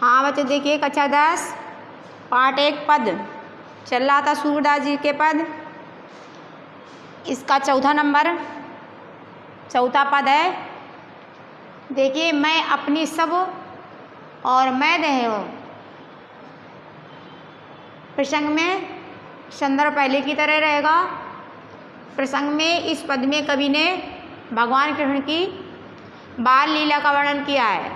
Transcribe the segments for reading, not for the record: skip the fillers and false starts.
हाँ बच्चे देखिए कक्षा 10 पाठ 1 पद चल रहा था सूरदास जी के पद। इसका चौथा पद है। देखिए मैं अपनी सब और मैं देहूँ। प्रसंग में संदर्भ पहले की तरह रहेगा। प्रसंग में इस पद में कवि ने भगवान कृष्ण की बाल लीला का वर्णन किया है।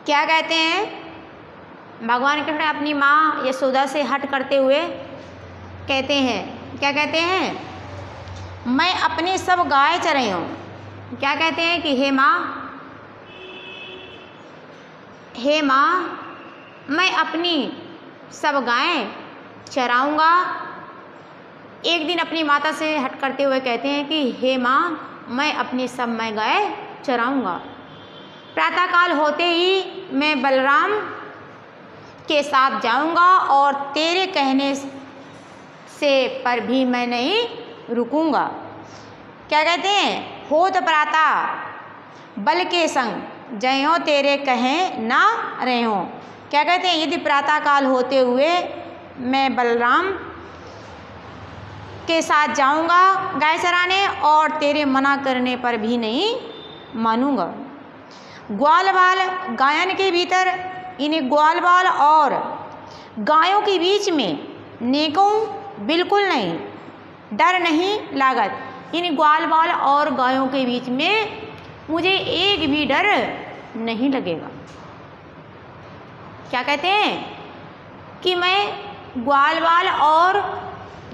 क्या कहते हैं? भगवान कृष्ण अपनी माँ यशोदा से हट करते हुए कहते हैं, क्या कहते हैं? मैं अपनी सब गाय चराई हूँ। क्या कहते हैं कि हे माँ मैं अपनी सब गायें चराऊँगा। एक दिन अपनी माता से हट करते हुए कहते हैं कि हे माँ मैं अपनी सब मैं गाय चराऊँगा। प्रातःकाल होते ही मैं बलराम के साथ जाऊँगा और तेरे कहने से पर भी मैं नहीं रुकूँगा। क्या कहते हैं? होत प्रातः बल के संग जयों तेरे कहें ना रहो। क्या कहते हैं? यदि प्रातःकाल होते हुए मैं बलराम के साथ जाऊँगा गाय चराने और तेरे मना करने पर भी नहीं मानूँगा। ग्वाल बाल गायन के भीतर इन्हें ग्वाल बाल और गायों के बीच में नेकों बिल्कुल नहीं डर नहीं लागत। इन ग्वाल बाल और गायों के बीच में मुझे एक भी डर नहीं लगेगा। क्या कहते हैं? कि मैं ग्वाल बाल और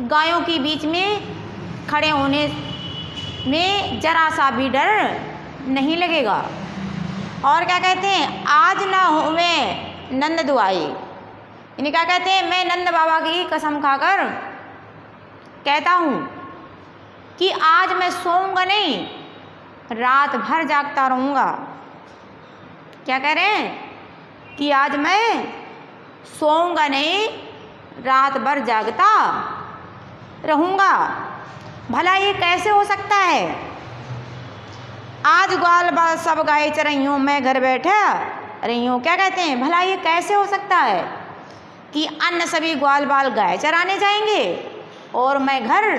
गायों के बीच में खड़े होने में जरा सा भी डर नहीं लगेगा। और क्या कहते हैं? आज ना हो मैं नंद दुआई। इन्हें क्या कहते हैं? मैं नंद बाबा की कसम खाकर कहता हूँ कि आज मैं सोऊंगा नहीं, रात भर जागता रहूँगा। क्या कह रहे हैं? कि आज मैं सोऊंगा नहीं, रात भर जागता रहूँगा। भला ये कैसे हो सकता है? आज ग्वाल बाल सब गाय चराई हूँ, मैं घर बैठा रही हूँ। क्या कहते हैं? भला ये कैसे हो सकता है कि अन्य सभी ग्वाल बाल गाय चराने जाएंगे और मैं घर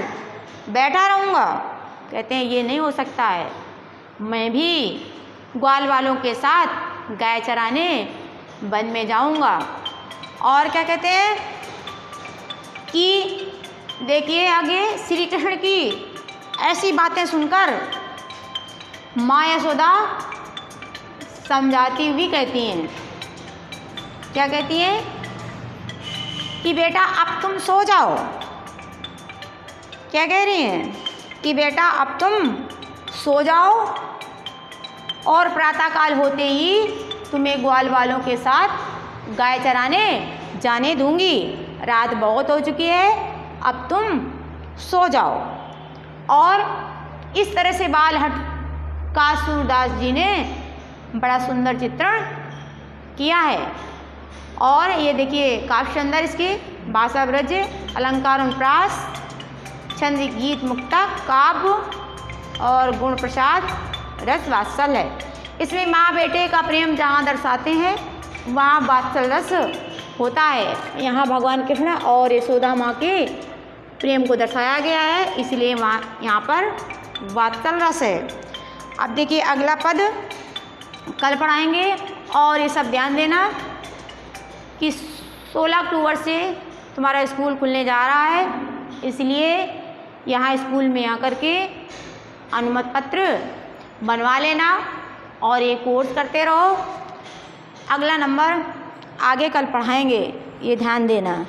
बैठा रहूँगा? कहते हैं ये नहीं हो सकता है। मैं भी ग्वाल बालों के साथ गाय चराने वन में जाऊँगा। और क्या कहते हैं कि देखिए आगे श्री कृष्ण की ऐसी बातें सुनकर माँ यशोदा समझाती हुई कहती हैं। क्या कहती हैं? कि बेटा अब तुम सो जाओ। क्या कह रही हैं? कि बेटा अब तुम सो जाओ और प्रातःकाल होते ही तुम्हें ग्वाल वालों के साथ गाय चराने जाने दूंगी। रात बहुत हो चुकी है, अब तुम सो जाओ। और इस तरह से बालहट का सूरदास जी ने बड़ा सुंदर चित्रण किया है। और ये देखिए काव्य सुंदर इसकी भाषा ब्रज अलंकार अनुप्रास छंद गीत मुक्तक काव्य और गुण प्रसाद रस वात्सल है। इसमें माँ बेटे का प्रेम जहाँ दर्शाते हैं वहाँ वात्सल रस होता है। यहाँ भगवान कृष्ण और यशोदा माँ के प्रेम को दर्शाया गया है, इसलिए वहाँ यहाँ पर वात्सल रस है। अब देखिए अगला पद कल पढ़ाएंगे। और ये सब ध्यान देना कि 16 अक्टूबर से तुम्हारा स्कूल खुलने जा रहा है, इसलिए यहाँ स्कूल में आकर के अनुमति पत्र बनवा लेना और ये कोर्स करते रहो। अगला नंबर आगे कल पढ़ाएंगे, ये ध्यान देना।